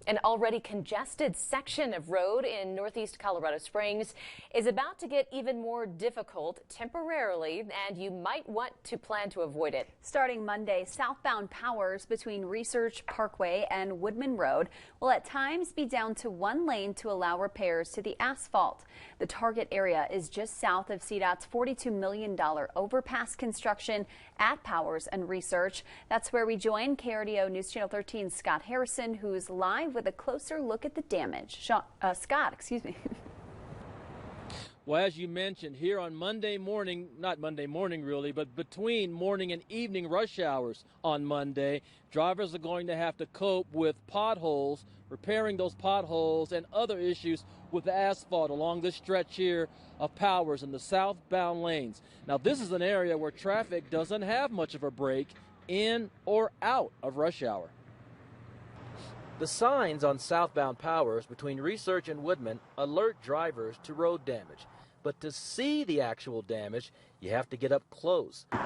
An already congested section of road in northeast Colorado Springs is about to get even more difficult temporarily, and you might want to plan to avoid it. Starting Monday, southbound Powers between Research Parkway and Woodman Road will at times be down to one lane to allow repairs to the asphalt. The target area is just south of CDOT's $42 million overpass construction at Powers and Research. That's where we join KRDO News Channel 13's Scott Harrison, who's live with a closer look at the damage. Scott, excuse me. Well, as you mentioned, here on Monday morning, not Monday morning really, but between morning and evening rush hours on Monday, drivers are going to have to cope with potholes, repairing those potholes and other issues with the asphalt along this stretch here of Powers in the southbound lanes. Now, this is an area where traffic doesn't have much of a break in or out of rush hour. The signs on southbound Powers between Research and Woodman alert drivers to road damage. But to see the actual damage, you have to get up close. No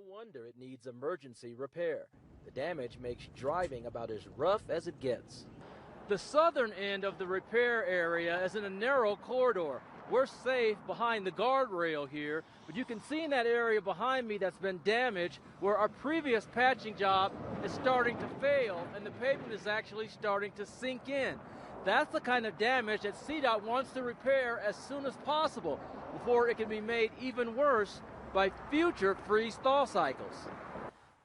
wonder it needs emergency repair. The damage makes driving about as rough as it gets. The southern end of the repair area is in a narrow corridor. We're safe behind the guardrail here, but you can see in that area behind me that's been damaged where our previous patching job is starting to fail and the pavement is actually starting to sink in. That's the kind of damage that CDOT wants to repair as soon as possible before it can be made even worse by future freeze-thaw cycles.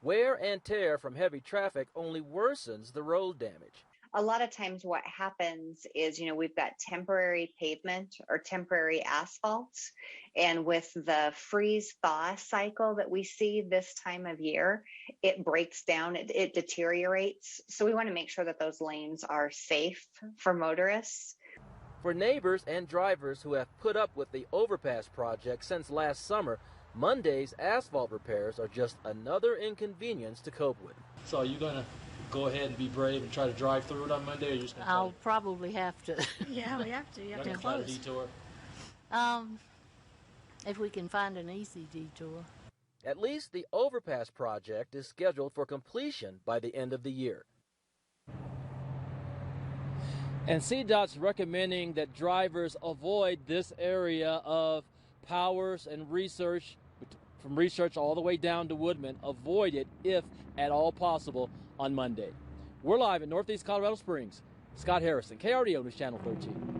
Wear and tear from heavy traffic only worsens the road damage. A lot of times what happens is, we've got temporary pavement or temporary asphalt. And with the freeze thaw cycle that we see this time of year, it breaks down, it deteriorates. So we want to make sure that those lanes are safe for motorists. For neighbors and drivers who have put up with the overpass project since last summer, Monday's asphalt repairs are just another inconvenience to cope with. So are you going to go ahead and be brave and try to drive through it on Monday, or you just going to I'll probably have to. Yeah, we have to. You have to try to close. detour? If we can find an easy detour. At least the overpass project is scheduled for completion by the end of the year. And CDOT's recommending that drivers avoid this area of Powers and Research, from Research all the way down to Woodman. Avoid it if at all possible on Monday. We're live in northeast Colorado Springs. Scott Harrison, KRDO News Channel 13.